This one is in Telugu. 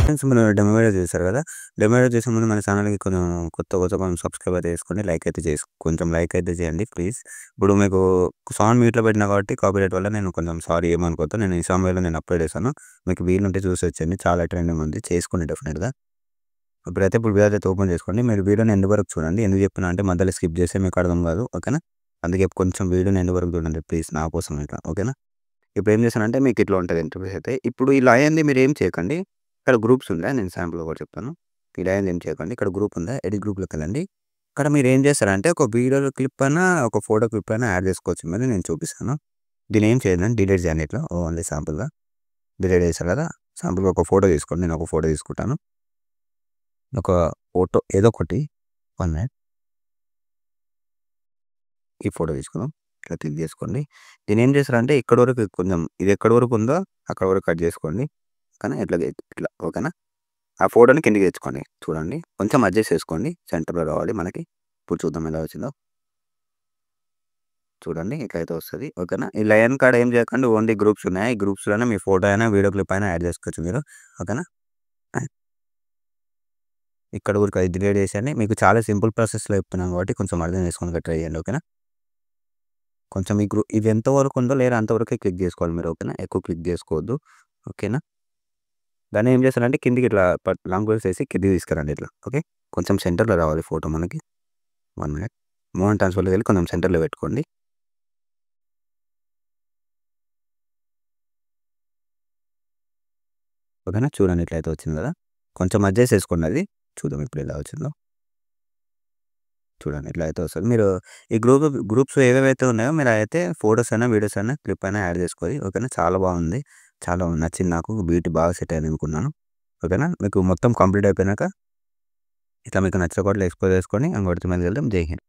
ఫ్రెండ్స్ మీరు డెమో వీడియో చూసారు కదా! డెమో వీడియో చేసే ముందు మన ఛానల్‌కి కొంచెం కొంచెం సబ్స్క్రైబ్ అయితే చేసుకోండి. లైక్ అయితే కొంచెం లైక్ అయితే చేయండి ప్లీజ్. ఇప్పుడు మీకు సౌండ్ మ్యూట్‌లో పెట్టినా కాబట్టి కాపీరైట్ వల్ల నేను కొంచెం సారీ ఏమనుకోవద్దు. నేను ఈ సమయంలో అప్లోడ్ చేశాను. మీకు వీలుంటే చూసొచ్చండి. చాలా ట్రెండింగ్ ఉంది. చేసుకోండి డెఫినిట్‌గా. ఇప్పుడు వీడియో అయితే ఓపెన్ చేసుకోండి. మీరు వీడియోని ఎండ్ వరకు చూడండి. ఎందుకు చెప్తున్నా అంటే మధ్యలో స్కిప్ చేస్తే మీకు అర్థం కాదు. ఓకేనా? అందుకే కొంచెం వీడియోని ఎండ్ వరకు చూడండి ప్లీజ్ నా కోసం ఇట్లా. ఓకేనా? ఇప్పుడేం చేశానంటే మీకు ఇట్లా ఉంటది ఇంటర్ఫేస్ అయితే. ఇప్పుడు ఇలా అయింది మీరేం చేయకండి. ఇక్కడ గ్రూప్స్ ఉందా? నేను శాంపుల్ ఒకటి చెప్తాను. ఇలా అయింది ఏం చేయకండి. ఇక్కడ గ్రూప్ ఉందా? ఎడిట్ గ్రూప్‌లోకెళ్ళండి. ఇక్కడ మీరేం చేస్తారంటే ఒక వీడియో క్లిప్ అయినా, ఒక ఫోటో క్లిప్ అయినా యాడ్ చేసుకోవచ్చు. మరి నేను చూపిస్తాను. దీన్నేం చేయను డిలీట్ చేయండి ఇట్లా ఓన్లీ శాంపుల్‌గా. డిలీట్ చేశారు కదా! శాంపుల్‌గా ఒక ఫోటో తీసుకోండి. నేను ఒక ఫోటో తీసుకుంటాను. ఒక ఫోటో ఏదో ఒకటి 1 మినిట్. ఈ ఫోటో తీసుకుందాం. ఇట్లా క్లిక్ చేసుకోండి. దీన్నేం చేస్తారంటే ఇక్కడి వరకు కొంచెం ఇది ఎక్కడి వరకు ఉందో అక్కడ వరకు కట్ చేసుకోండి. కానీ ఇట్లా ఓకేనా? ఆ ఫోటోని కిందకి తెచ్చుకోండి. చూడండి. కొంచెం అడ్జస్ట్ చేసుకోండి. సెంటర్‌లో రావాలి మనకి. ఇప్పుడు చూద్దాం ఎలా వచ్చిందో. చూడండి ఇట్లయితే వస్తది. ఓకేనా? ఈ లయన్ కాడ ఏం చేయకండి. ఓన్లీ గ్రూప్స్ ఉన్నాయి. ఈ గ్రూప్స్‌లోనే మీ ఫోటో అయినా, వీడియో క్లిప్ అయినా యాడ్ చేసుకోవచ్చు మీరు. ఓకేనా? ఇక్కడ ఊరికే అది డిలీట్ చేసేయండి. మీకు చాలా సింపుల్ ప్రాసెస్‌లో చెప్తున్నాను కాబట్టి కొంచెం అర్థం చేసుకోవడానికి ట్రై చేయండి. ఓకేనా? కొంచెం ఇది ఎంత వరకు ఉందో లేదా అంతవరకే క్లిక్ చేసుకోవాలి మీరు. ఓకేనా? ఎక్కువ క్లిక్ చేసుకోవద్దు. ఓకేనా? దాన్ని ఏం చేస్తారంటే కిందికి ఇట్లా లాంగ్ ప్రెస్ చేసి కిందికి తీసుకురండి ఇట్లా. ఓకే. కొంచెం సెంటర్‌లో రావాలి ఫోటో మనకి. 1 మినిట్. మూవ్ అండ్ ట్రాన్స్‌ఫర్‌లోకి వెళ్ళి కొంచెం సెంటర్‌లో పెట్టుకోండి. ఓకేనా? చూడండి ఇట్లయితే వచ్చింది కదా! కొంచెం అడ్జస్ట్ చేసుకోండి అది. చూద్దాం ఇప్పుడు ఎలా వచ్చిందో. చూడండి ఇట్లా అయితే వస్తది. మీరు ఈ గ్రూప్స్ ఏవేవైతే ఉన్నాయో మీరైతే ఫోటోస్ అయినా, వీడియోస్ అయినా, క్లిప్ అయినా యాడ్ చేసుకోవాలి. ఓకేనా? చాలా బాగుంది. చాలా నచ్చింది నాకు. బ్యూటీ బాగా సెట్ అయింది అనుకున్నాను. ఓకేనా? మీకు మొత్తం కంప్లీట్ అయిపోయినాక ఇట్లా మీకు నచ్చిన చోట్ల ఎక్స్‌పోజ్ చేసుకొని ఇంకొకటి మీదకి వెళ్దాం. జై హింద్.